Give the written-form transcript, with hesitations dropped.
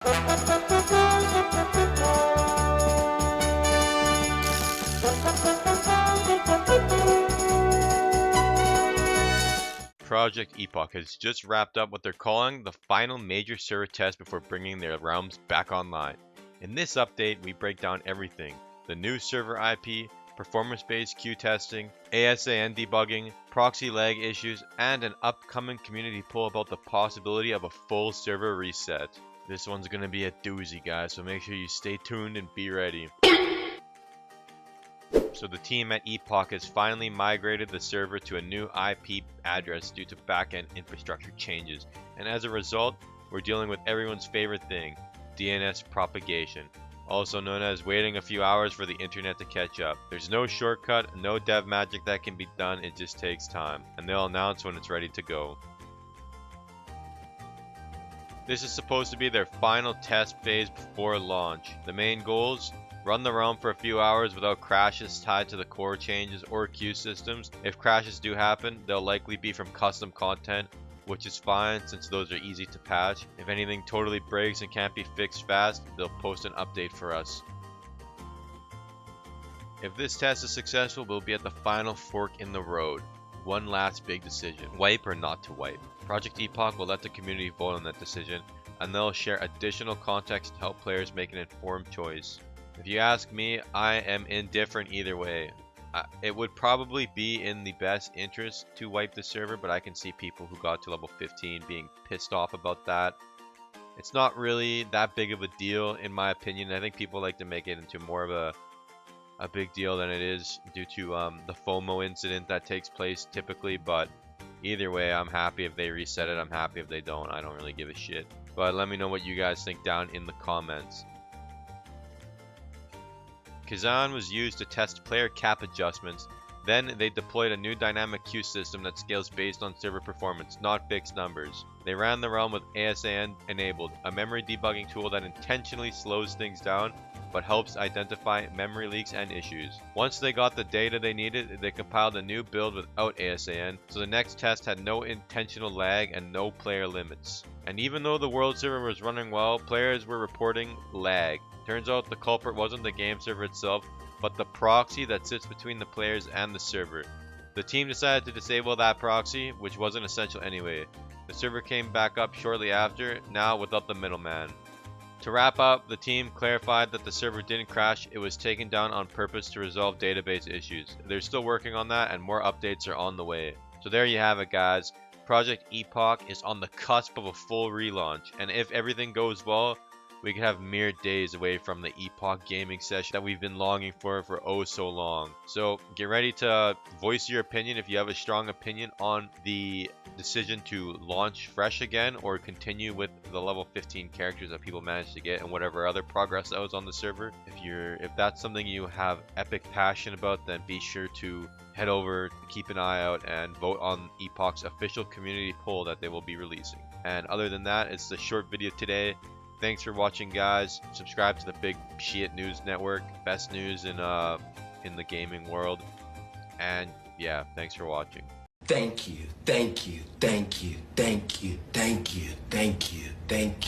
Project Epoch has just wrapped up what they're calling the final major server test before bringing their realms back online. In this update, we break down everything: the new server IP, performance-based queue testing, ASAN debugging, proxy lag issues, and an upcoming community poll about the possibility of a full server reset. This one's gonna be a doozy, guys, so make sure you stay tuned and be ready. So the team at Epoch has finally migrated the server to a new IP address due to backend infrastructure changes, and as a result, we're dealing with everyone's favorite thing, DNS propagation, also known as waiting a few hours for the internet to catch up. There's no shortcut, no dev magic that can be done, it just takes time, and they'll announce when it's ready to go. This is supposed to be their final test phase before launch. The main goals: run the realm for a few hours without crashes tied to the core changes or queue systems. If crashes do happen, they'll likely be from custom content, which is fine since those are easy to patch. If anything totally breaks and can't be fixed fast, they'll post an update for us. If this test is successful, we'll be at the final fork in the road. One last big decision: wipe or not to wipe. Project Epoch will let the community vote on that decision, and they'll share additional context to help players make an informed choice. If you ask me, I am indifferent either way. It would probably be in the best interest to wipe the server, but I can see people who got to level 15 being pissed off about that. It's not really that big of a deal in my opinion. I think people like to make it into more of a big deal than it is due to the FOMO incident that takes place typically, but either way, I'm happy if they reset it. I'm happy if they don't. I don't really give a shit. But let me know what you guys think down in the comments. Kazan was used to test player cap adjustments. Then they deployed a new dynamic queue system that scales based on server performance, not fixed numbers. They ran the realm with ASAN enabled, a memory debugging tool that intentionally slows things down but helps identify memory leaks and issues. Once they got the data they needed, they compiled a new build without ASAN, so the next test had no intentional lag and no player limits. And even though the world server was running well, players were reporting lag. Turns out the culprit wasn't the game server itself, but the proxy that sits between the players and the server. The team decided to disable that proxy, which wasn't essential anyway. The server came back up shortly after, now without the middleman. To wrap up, the team clarified that the server didn't crash, it was taken down on purpose to resolve database issues. They're still working on that and more updates are on the way. So there you have it, guys. Project Epoch is on the cusp of a full relaunch, and if everything goes well, we could have mere days away from the Epoch gaming session that we've been longing for oh so long. So get ready to voice your opinion if you have a strong opinion on the decision to launch fresh again or continue with the level 15 characters that people managed to get and whatever other progress that was on the server. If that's something you have epic passion about, then be sure to head over, keep an eye out, and vote on Epoch's official community poll that they will be releasing. And other than that, it's the short video today. Thanks for watching, guys. Subscribe to the Big Shit News Network, best news in the gaming world. And yeah, thanks for watching. Thank you, thank you, thank you, thank you, thank you, thank you, thank you.